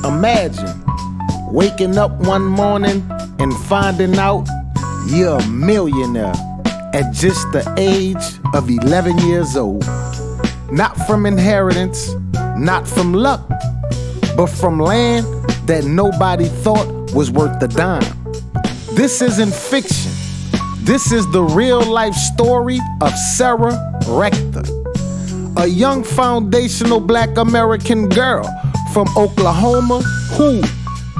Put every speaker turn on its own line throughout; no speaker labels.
Imagine waking up one morning and finding out you're a millionaire at just the age of 11 years old. Not from inheritance, not from luck, but from land that nobody thought was worth a dime. This isn't fiction. This is the real life story of Sarah Rector, a young foundational Black American girl from Oklahoma who,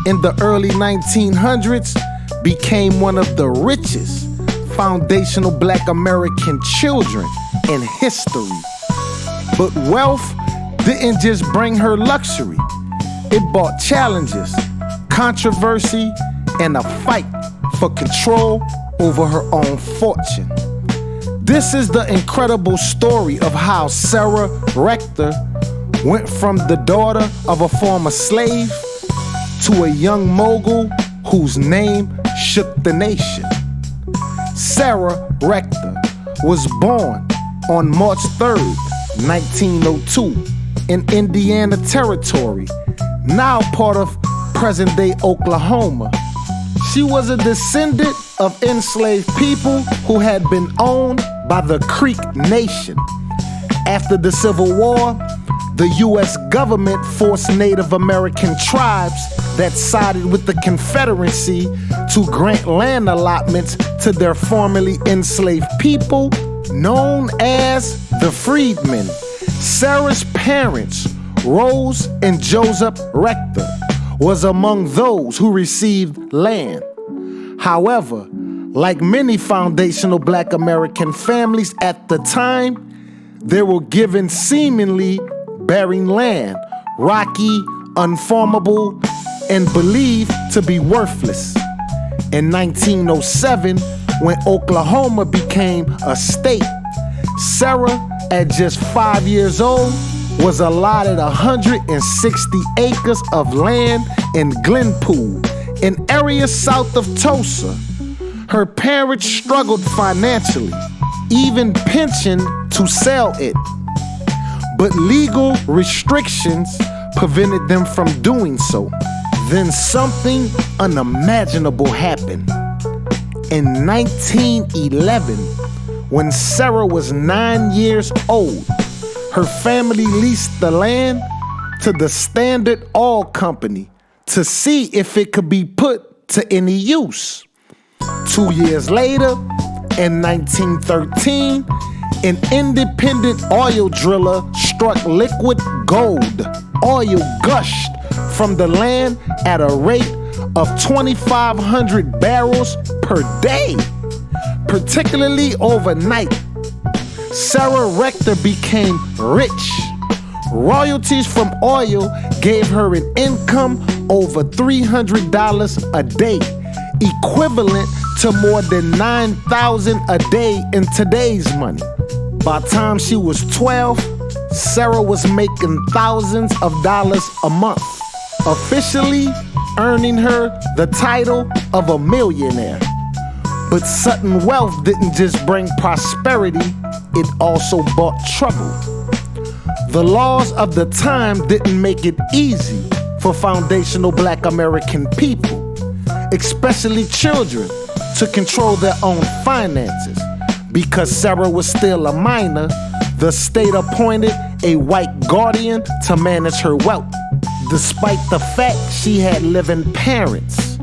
in the early 1900s, became one of the richest foundational Black American children in history. But wealth didn't just bring her luxury. It brought challenges, controversy, and a fight for control over her own fortune. This is the incredible story of how Sarah Rector went from the daughter of a former slave to a young mogul whose name shook the nation. Sarah Rector was born on March 3rd, 1902 in Indiana Territory, now part of present-day Oklahoma. She was a descendant of enslaved people who had been owned by the Creek Nation. After the Civil War, the U.S. government forced Native American tribes that sided with the Confederacy to grant land allotments to their formerly enslaved people, known as the freedmen. Sarah's parents, Rose and Joseph Rector, was among those who received land. However, like many foundational Black American families at the time, they were given seemingly barren land, rocky, unfarmable, and believed to be worthless. In 1907, when Oklahoma became a state, Sarah, at just 5 years old, was allotted 160 acres of land in Glenpool, an area south of Tulsa. Her parents struggled financially, even pensioned to sell it. But legal restrictions prevented them from doing so. Then something unimaginable happened. In 1911, when Sarah was 9 years old, her family leased the land to the Standard Oil Company to see if it could be put to any use. 2 years later, in 1913, an independent oil driller struck liquid gold. Oil gushed from the land at a rate of 2,500 barrels per day, particularly overnight. Sarah Rector became rich. Royalties from oil gave her an income over $300 a day, equivalent to more than $9,000 a day in today's money. By the time she was 12, Sarah was making thousands of dollars a month, officially earning her the title of a millionaire. But sudden wealth didn't just bring prosperity, it also brought trouble. The laws of the time didn't make it easy for foundational Black American people, especially children, to control their own finances. Because Sarah was still a minor, the state appointed a white guardian to manage her wealth, despite the fact she had living parents.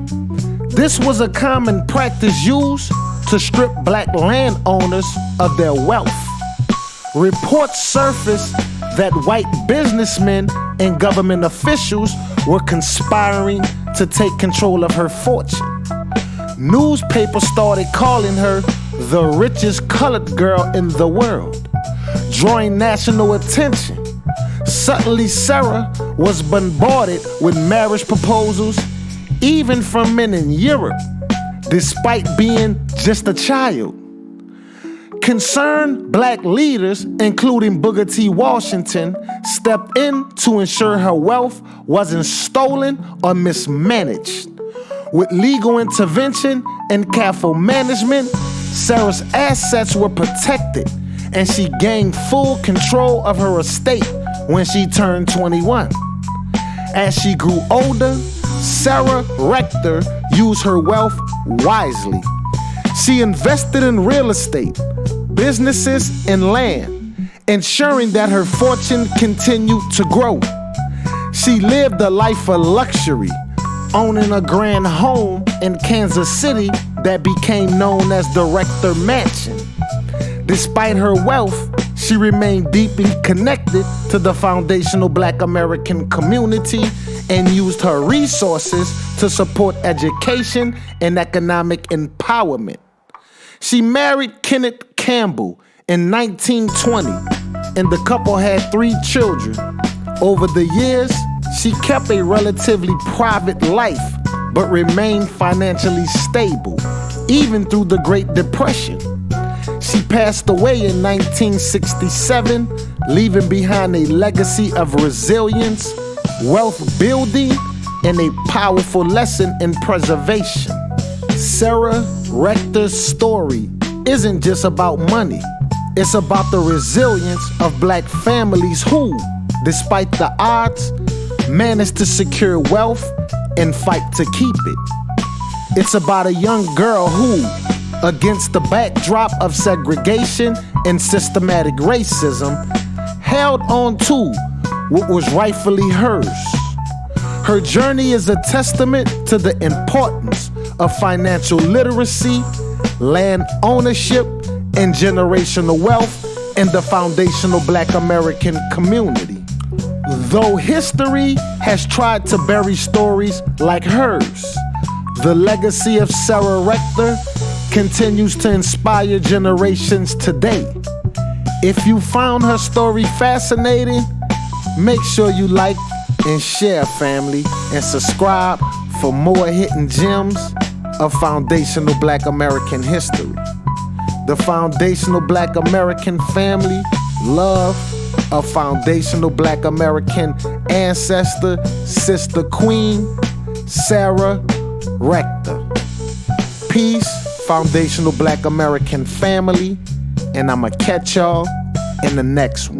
This was a common practice used to strip Black landowners of their wealth. Reports surfaced that white businessmen and government officials were conspiring to take control of her fortune. Newspapers started calling her the richest colored girl in the world, drawing national attention. Suddenly, Sarah was bombarded with marriage proposals, even from men in Europe, despite being just a child. Concerned Black leaders, including Booker T. Washington, stepped in to ensure her wealth wasn't stolen or mismanaged. With legal intervention and careful management, Sarah's assets were protected, and she gained full control of her estate when she turned 21. As she grew older, Sarah Rector used her wealth wisely. She invested in real estate, businesses, and land, ensuring that her fortune continued to grow. She lived a life of luxury, owning a grand home in Kansas City that became known as the Rector Mansion. Despite her wealth, she remained deeply connected to the foundational Black American community and used her resources to support education and economic empowerment. She married Kenneth Campbell in 1920, and the couple had 3 children. Over the years, she kept a relatively private life, but remained financially stable, even through the Great Depression. She passed away in 1967, leaving behind a legacy of resilience, wealth building, and a powerful lesson in preservation. Sarah Rector's story isn't just about money. It's about the resilience of Black families who, despite the odds, managed to secure wealth and fight to keep it. It's about a young girl who, against the backdrop of segregation and systematic racism, held on to what was rightfully hers. Her journey is a testament to the importance of financial literacy, land ownership, and generational wealth in the foundational Black American community. Though history has tried to bury stories like hers, the legacy of Sarah Rector continues to inspire generations today. If you found her story fascinating, make sure you like and share, family, and subscribe for more hidden gems of foundational Black American history. The foundational Black American family love a foundational Black American ancestor, Sister Queen Sarah Rector. Peace, foundational Black American family, and I'ma catch y'all in the next one.